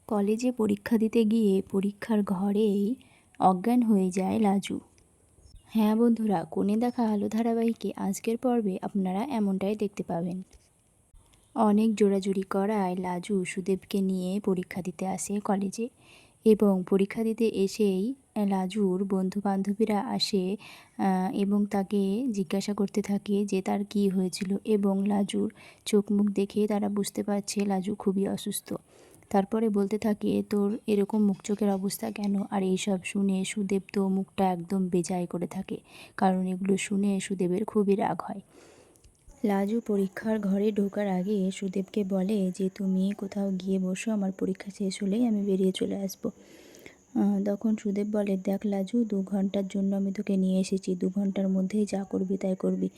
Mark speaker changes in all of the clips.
Speaker 1: কলেজে পরীক্ষা দিতে গিয়ে পরীক্ষার ঘরেই অজ্ঞান হয়ে যায় লাজু। হ্যাঁ বন্ধুরা, কোণে দেখা আলো ধারাবাহিকে আজকের পর্বে আপনারা এমনটাই দেখতে পাবেন। অনেক জোরাজুরি করায় লাজু সুদেবকে নিয়ে পরীক্ষা দিতে আসে কলেজে, এবং পরীক্ষা দিতে এসেই লাজুর বন্ধু বান্ধবীরা আসে এবং তাকে জিজ্ঞাসা করতে থাকে যে তার কী হয়েছিল, এবং লাজুর চোখ মুখ দেখে তারা বুঝতে পারছে লাজু খুবই অসুস্থ। তারপরে বলতে থাকে, তোর এরকম মুখ চোখের অবস্থা কেন? আর এইসব শুনে সুদেব তো মুখটা একদম বেজায় করে থাকে, কারণ এগুলো শুনে সুদেবের খুবই রাগ হয়। লাজু পরীক্ষার ঘরে ঢোকার আগে সুদেবকে বলে যে তুমি কোথাও গিয়ে বসো, আমার পরীক্ষা শেষ হলেই আমি বেরিয়ে চলে আসবো। তখন সুদেব বলে, দেখ লাজু, 2 ঘন্টার জন্য আমি তোকে নিয়ে এসেছি, 2 ঘন্টার মধ্যেই যা করবি তাই করবি।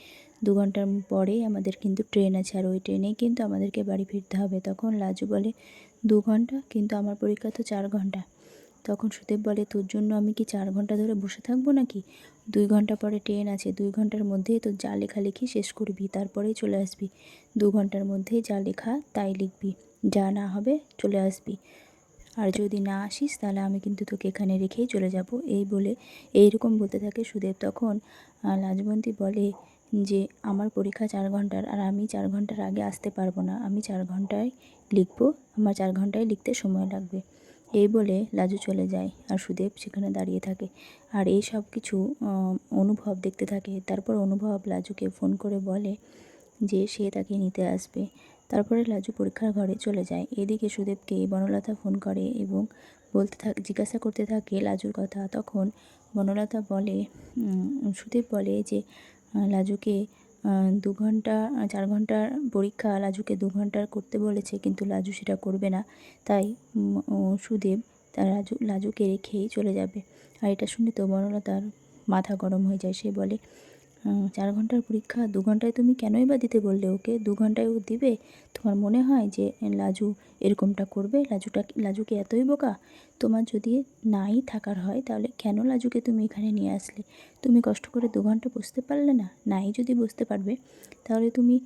Speaker 1: 2 ঘন্টার পরেই আমাদের কিন্তু ট্রেন আছে, আর ওই ট্রেনেই কিন্তু আমাদেরকে বাড়ি ফিরতে হবে। তখন লাজু বলে, 2 ঘন্টা? কিন্তু আমার পরীক্ষা তো 4 ঘন্টা। তখন সুদেব বলে, তোর জন্য আমি কি 4 ঘন্টা ধরে বসে থাকবো নাকি? 2 ঘন্টা পরে ট্রেন আছে, 2 ঘন্টার মধ্যেই তোর যা লেখালেখি শেষ করবি, তারপরেই চলে আসবি। 2 ঘন্টার মধ্যেই যা লেখা তাই লিখবি, যা না হবে চলে আসবি। আর যদি না আসিস তাহলে আমি কিন্তু তোকে এখানে রেখেই চলে যাব। এই বলে এইরকম বলতে থাকে সুদেব। তখন লাজবন্তী বলে যে আমার পরীক্ষা 4 ঘন্টার, আর আমি 4 ঘন্টার আগে আসতে পারবো না, আমি 4 ঘন্টায় লিখবো, আমার 4 ঘন্টায় লিখতে সময় লাগবে। এই বলে লাজু চলে যায়, আর সুদেব সেখানে দাঁড়িয়ে থাকে। আর এই সব কিছু অনুভব দেখতে থাকে। তারপর অনুভব লাজুকে ফোন করে বলে যে সে তাকে নিতে আসবে। তারপরে লাজু পরীক্ষার ঘরে চলে যায়। এদিকে সুদেবকে বনলতা ফোন করে এবং জিজ্ঞাসা করতে থাকে লাজুর কথা। তখন বনলতা বলে, সুদেব বলে যে লাজুকে 2 ঘন্টা 4 ঘন্টার পরীক্ষা, লাজুকে 2 ঘন্টার করতে বলেছে, কিন্তু লাজু সেটা করবে না। তাই সুদেব লাজুকে রেখেই চলে যাবে। আর এটা শুনে তো বনলতার মাথা গরম হয়ে যায়। সে বলে, 4 ঘন্টার পরীক্ষা 2 ঘন্টায় তুমি কেনই বা দিতে বললে ওকে? 2 ঘন্টায় ও দিবে? তোমার মনে হয় যে লাজু এরকমটা করবে? লাজুকে এতই বোকা? তোমার যদি নাই থাকার হয় তাহলে কেন লাজুকে তুমি এখানে নিয়ে আসলে? তুমি কষ্ট করে 2 ঘন্টা বসতে পারলে না? নাই যদি বসতে পারবে তাহলে তুমি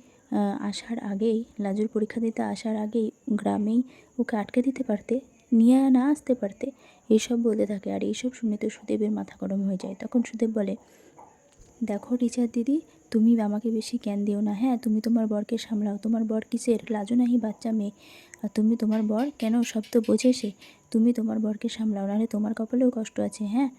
Speaker 1: আসার আগেই, লাজুর পরীক্ষা দিতে আসার আগেই গ্রামেই ওকে আটকে দিতে পারতে, নিয়ে না আসতে পারতে? এইসব বলতে থাকে। আর এইসব শুনে তো সুদেবের মাথা গরম হয়ে যায়। তখন সুদেব বলে, দেখো টিচার দিদি, তুমি আমাকে বেশি জ্ঞান দিও না। হ্যাঁ, তুমি তোমার বরকে সামলাও। তোমার বর কিসের? লাজু নাহি বাচ্চা মেয়ে। আর তুমি তোমার বর কেন? সব তো বোঝে সে। তুমি তোমার বরকে সামলাও, নাহলে তোমার কপালেও কষ্ট আছে। হ্যাঁ,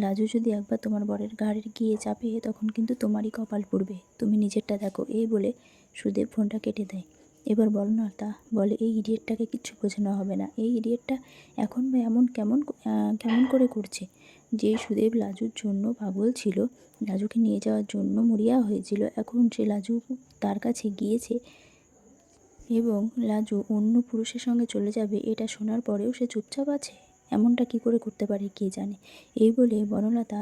Speaker 1: লাজু যদি একবার তোমার বরের ঘাড়ে গিয়ে চাপে, তখন কিন্তু তোমারই কপাল পুড়বে। তুমি নিজেরটা দেখো। এই বলে সুদেব ফোনটা কেটে দেয়। এবার বলো না, তা বলে, এই ইডিয়েটটাকে কিচ্ছু বোঝানো হবে না। এই ইডিয়েটটা এখন বা এমন কেমন কেমন করে করছে? যে সুদেব লাজুর জন্য পাগল ছিল, লাজুকে নিয়ে যাওয়ার জন্য মরিয়া হয়েছিল, এখন সে লাজু তার কাছে গিয়েছে এবং লাজু অন্য পুরুষের সঙ্গে চলে যাবে, এটা শোনার পরেও সে চুপচাপ আছে। এমনটা কি করে করতে পারে কে জানে। এই বলে বনলতা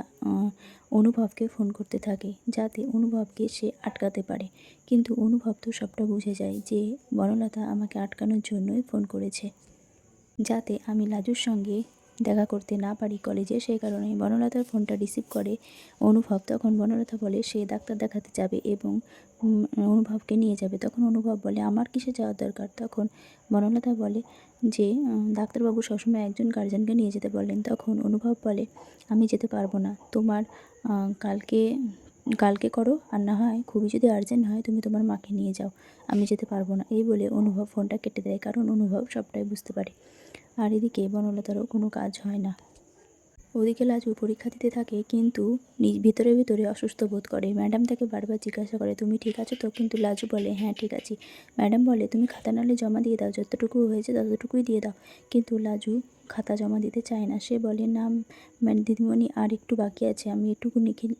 Speaker 1: অনুভবকে ফোন করতে থাকে যাতে অনুভবকে সে আটকাতে পারে। কিন্তু অনুভব তো সবটা বুঝে যায় যে বনলতা আমাকে আটকানোর জন্যই ফোন করেছে, যাতে আমি লাজুর সঙ্গে দেখা করতে না পারি কলেজে। সেই কারণে বনলতার ফোনটা রিসিভ করে অনুভব। তখন বনলতা বলে সে ডাক্তার দেখাতে যাবে এবং অনুভবকে নিয়ে যাবে। তখন অনুভব বলে, আমার কিসে যাওয়ার দরকার? তখন বনলতা বলে যে ডাক্তারবাবু সবসময় একজন গার্জেনকে নিয়ে যেতে বলেন। তখন অনুভব বলে, আমি যেতে পারবো না, তোমার কালকে কালকে করো, আর না হয় খুবই যদি আর্জেন্ট হয় তুমি তোমার মাকে নিয়ে যাও, আমি যেতে পারবো না। এই বলে অনুভব ফোনটা কেটে দেয়, কারণ অনুভব সবটাই বুঝতে পারে। আর এদিকে বনলতারও কোনো কাজ হয় না। ওদিকে লাজু পরীক্ষা দিতে থাকে, কিন্তু ভিতরে ভিতরে অসুস্থ বোধ করে। ম্যাডাম তাকে বারবার জিজ্ঞাসা করে, তুমি ঠিক আছো তো? কিন্তু লাজু বলে, হ্যাঁ ঠিক আছি। ম্যাডাম বলে, তুমি খাতা নালে জমা দিয়ে দাও, যতটুকু হয়েছে ততটুকুই দিয়ে দাও। কিন্তু লাজু খাতা জমা দিতে চায় না। সে বলে, না দিদিমণি, আর একটু বাকি আছে, আমি একটুকু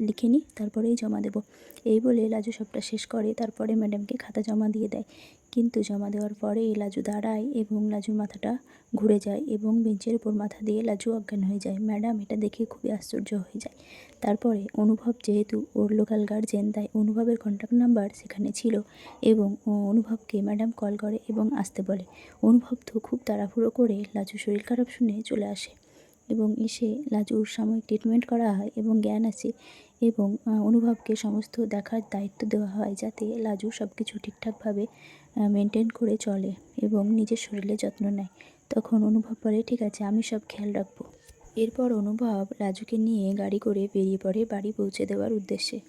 Speaker 1: লিখে নিই, তারপরেই জমা দেবো। এই বলে লাজু সবটা শেষ করে, তারপরে ম্যাডামকে খাতা জমা দিয়ে দেয়। কিন্তু জমা দেওয়ার পরে লাজু দাঁড়ায় এবং লাজুর মাথাটা ঘুরে যায় এবং বেঞ্চের উপর মাথা দিয়ে লাজু অজ্ঞান হয়ে যায়। ম্যাডাম এটা দেখে খুবই আশ্চর্য হয়ে যায়। তারপরে অনুভব যেহেতু ওর লোকাল গার্জেন, তাই অনুভবের কন্ট্যাক্ট নাম্বার সেখানে ছিল এবং অনুভবকে ম্যাডাম কল করে এবং আসতে বলে। অনুভব তো খুব তাড়াহুড়ো করে লাজুর শরীর খারাপ শুনে চলে আসে এবং এসে লাজুর সাময়িক ট্রিটমেন্ট করা হয় এবং জ্ঞান আসে এবং অনুভবকে সমস্ত দেখার দায়িত্ব দেওয়া হয়, যাতে লাজু সব কিছু ঠিকঠাকভাবে মেনটেন করে চলে এবং নিজের শরীরের যত্ন নেয়। তখন অনুভব বলে, ঠিক আছে, আমি সব খেয়াল রাখবো। এরপর অনুভব রাজুকে নিয়ে গাড়ি করে বেরিয়ে পড়ে বাড়ি পৌঁছে দেওয়ার উদ্দেশ্যে।